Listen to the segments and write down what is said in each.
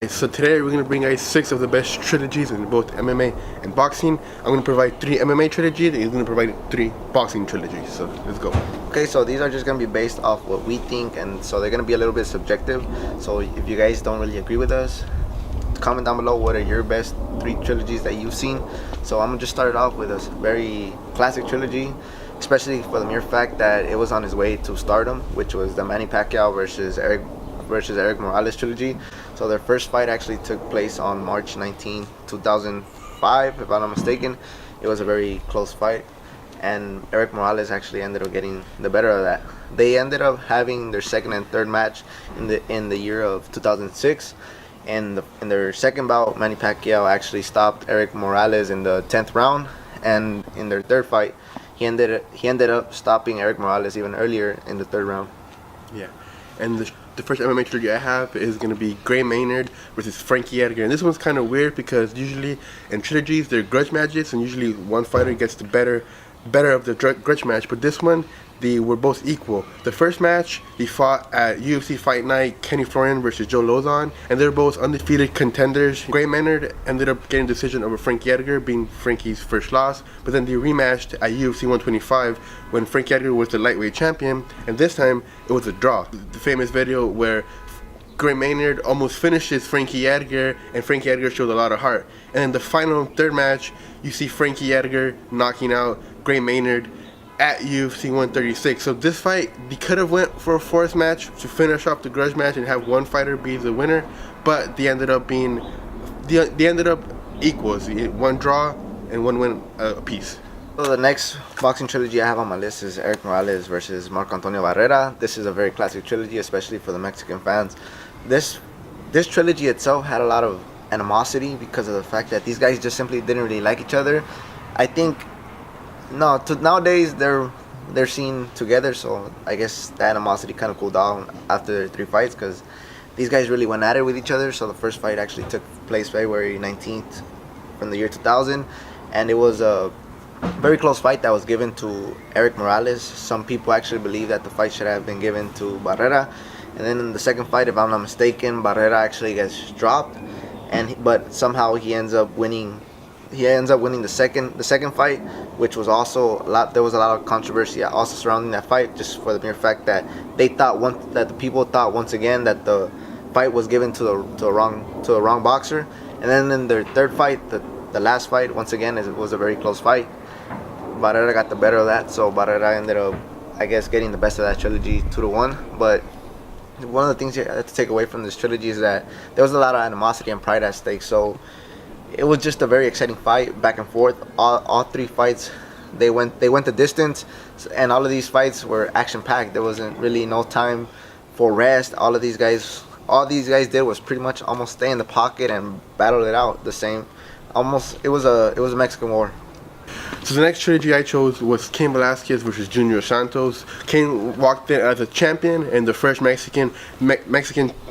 So today we're going to bring guys 6 of the best trilogies in both MMA and boxing. I'm going to provide 3 MMA trilogies and he's going to provide 3 boxing trilogies. So let's go. Okay, so these are just going to be based off what we think, and so they're going to be a little bit subjective. So if you guys don't really agree with us, comment down below what are your best 3 trilogies that you've seen. So I'm going to just start it off with a very classic trilogy, especially for the mere fact that it was on his way to stardom, which was the Manny Pacquiao versus Eric Morales trilogy. So their first fight actually took place on March 19, 2005, if I'm not mistaken. It was a very close fight, and Eric Morales actually ended up getting the better of that. They ended up having their second and third match in the year of 2006. And in their second bout, Manny Pacquiao actually stopped Eric Morales in the 10th round, and in their third fight, he ended up stopping Eric Morales even earlier in the third round. Yeah, and the first MMA trilogy I have is going to be Gray Maynard versus Frankie Edgar. And this one's kind of weird because usually in trilogies they're grudge matches, and usually one fighter gets the better of the grudge match. But this one, they were both equal. The first match, they fought at UFC Fight Night, Kenny Florian versus Joe Lozon, and they're both undefeated contenders. Gray Maynard ended up getting a decision over Frankie Edgar, being Frankie's first loss, but then they rematched at UFC 125 when Frankie Edgar was the lightweight champion, and this time it was a draw. The famous video where Gray Maynard almost finishes Frankie Edgar, and Frankie Edgar showed a lot of heart. And in the final third match, you see Frankie Edgar knocking out Gray Maynard at UFC 136. So this fight, they could have went for a fourth match to finish off the grudge match and have one fighter be the winner, but they ended up equals, one draw and one win apiece. So the next boxing trilogy I have on my list is Eric Morales versus Marco Antonio Barrera. This is a very classic trilogy, especially for the Mexican fans. This trilogy itself had a lot of animosity because of the fact that these guys just simply didn't really like each other. I think nowadays they're seen together, so I guess the animosity kind of cooled down after their 3 fights because these guys really went at it with each other. So the first fight actually took place February 19th from the year 2000, and it was a very close fight that was given to Eric Morales. Some people actually believe that the fight should have been given to Barrera, and then in the second fight, if I'm not mistaken, Barrera actually gets dropped, but somehow he ends up winning. He ends up winning the second fight, which was also there was a lot of controversy also surrounding that fight, just for the mere fact that the people thought once again that the fight was given to the wrong boxer. And then in their third fight, the last fight, once again, it was a very close fight. Barrera got the better of that, so Barrera ended up, I guess, getting the best of that trilogy 2-1. But one of the things you have to take away from this trilogy is that there was a lot of animosity and pride at stake. So it was just a very exciting fight, back and forth. All 3 fights, they went the distance, and all of these fights were action-packed. There wasn't really no time for rest. All these guys did was pretty much almost stay in the pocket and battle it out. It was a Mexican war. So the next trilogy I chose was Cain Velasquez versus Junior Santos. Cain walked in as a champion and the first Mexican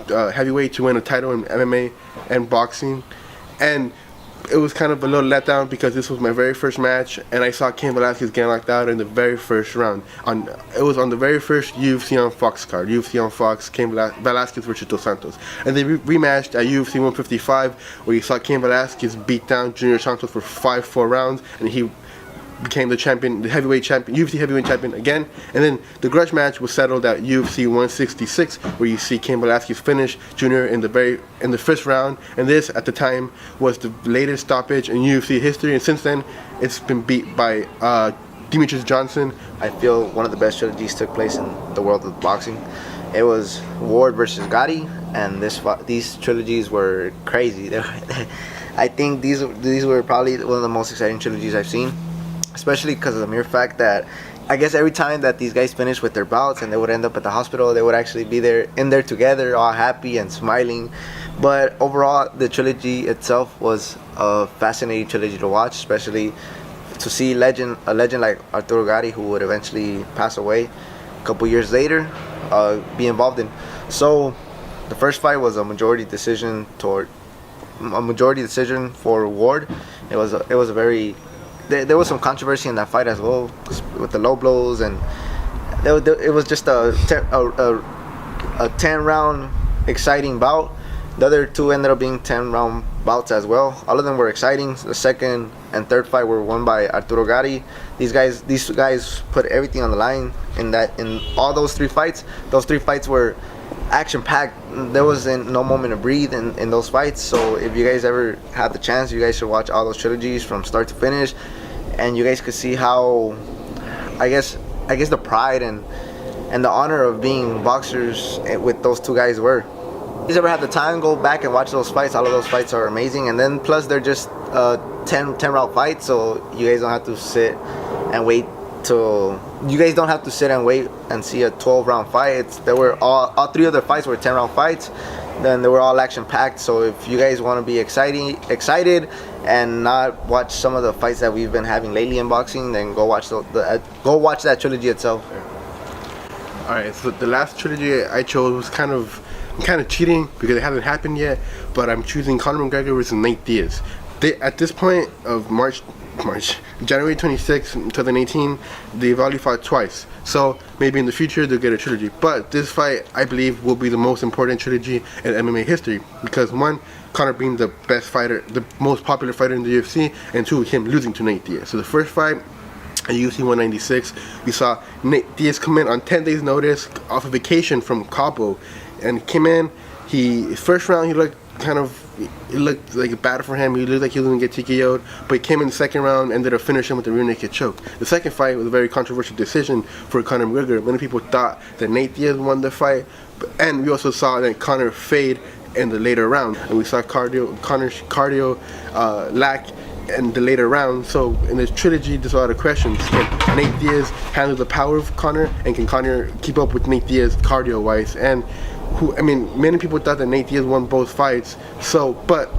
heavyweight to win a title in MMA and boxing, and it was kind of a little letdown because this was my very first match, and I saw Cain Velasquez get knocked out in the very first round. It was on the very first UFC on Fox card. UFC on Fox, Cain Velasquez versus Dos Santos. And they rematched at UFC 155, where you saw Cain Velasquez beat down Junior Santos for 5-4 rounds, and he became the champion, the heavyweight champion, UFC heavyweight champion again. And then the grudge match was settled at UFC 166, where you see Cain Velasquez finish Junior in the first round. And this, at the time, was the latest stoppage in UFC history. And since then, it's been beat by Demetrius Johnson. I feel one of the best trilogies took place in the world of boxing. It was Ward versus Gatti, and these trilogies were crazy. I think these were probably one of the most exciting trilogies I've seen, especially because of the mere fact that I guess every time that these guys finished with their bouts and they would end up at the hospital, they would actually be in there together, all happy and smiling. But overall, the trilogy itself was a fascinating trilogy to watch, especially to see a legend like Arturo Gatti, who would eventually pass away a couple years later, be involved in. So the first fight was a majority decision for Ward. It was a very there was some controversy in that fight as well with the low blows, and it was just a 10-round exciting bout. The other two ended up being 10-round bouts as well. All of them were exciting. The second and third fight were won by Arturo Gatti. These guys put everything on the line in all those three fights. Those three fights were action-packed. There wasn't no moment to breathe in those fights. So if you guys ever have the chance, you guys should watch all those trilogies from start to finish, and you guys could see how, I guess the pride and the honor of being boxers with those two guys were. If you ever have the time, go back and watch those fights. All of those fights are amazing, and then plus they're just 10-round fights, so you guys don't have to sit and wait and see a 12-round fight. There were all three of the fights were 10-round fights. Then they were all action-packed. So if you guys want to be excited and not watch some of the fights that we've been having lately in boxing, then go watch that trilogy itself. All right, so the last trilogy I chose was kind of cheating because it hasn't happened yet, but I'm choosing Conor McGregor versus Nate Diaz. At this point of January 26, 2018, they've already fought twice. So maybe in the future they'll get a trilogy. But this fight, I believe, will be the most important trilogy in MMA history because one, Conor being the best fighter, the most popular fighter in the UFC, and two, him losing to Nate Diaz. So the first fight at UFC 196, we saw Nate Diaz come in on 10 days notice off a vacation from Cabo, and came in. First round he looked like bad for him. He looked like he was going to get TKO'd, but he came in the second round, ended up finishing with a rear naked choke. The second fight was a very controversial decision for Conor McGregor. Many people thought that Nate Diaz won the fight, and we also saw that Conor fade in the later round, and we saw Conor's cardio lack in the later round. So in this trilogy, there's a lot of questions. Can Nate Diaz handle the power of Conor, and can Conor keep up with Nate Diaz cardio-wise? And many people thought that Nate Diaz won both fights. So, but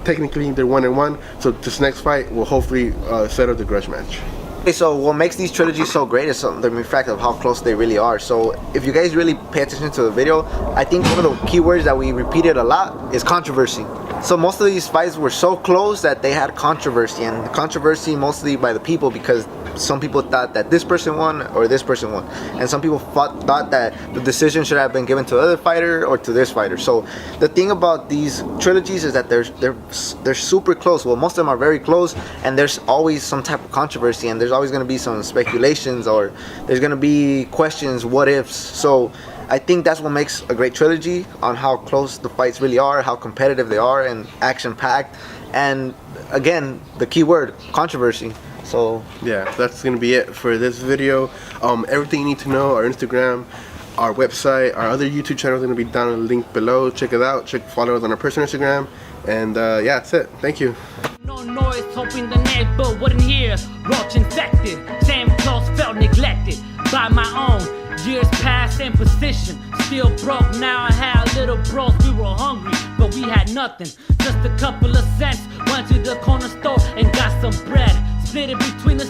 technically they're 1-1. So this next fight will hopefully settle the grudge match. Okay, so what makes these trilogies so great is the mere fact of how close they really are. So if you guys really pay attention to the video, I think one of the key words that we repeated a lot is controversy. So most of these fights were so close that they had controversy, and controversy mostly by the people, because some people thought that this person won or this person won, and some people thought that the decision should have been given to the other fighter or to this fighter. So the thing about these trilogies is that they're super close. Well, most of them are very close, and there's always some type of controversy, and there's always going to be some speculations, or there's going to be questions, what ifs. So I think that's what makes a great trilogy, on how close the fights really are, how competitive they are, and action-packed, and again, the key word, controversy. So yeah, that's gonna be it for this video. Everything you need to know: our Instagram, our website, our other YouTube channel is gonna be down in the link below. Check it out. Follow us on our personal Instagram, and yeah, that's it. Thank you. No noise, hoping the neighbor wouldn't hear. Roach infected, same clothes felt neglected by my own. Years past in position, still broke. Now I had little bros, we were hungry, but we had nothing. Just a couple of cents. Went to the corner store and got some bread. Split it between the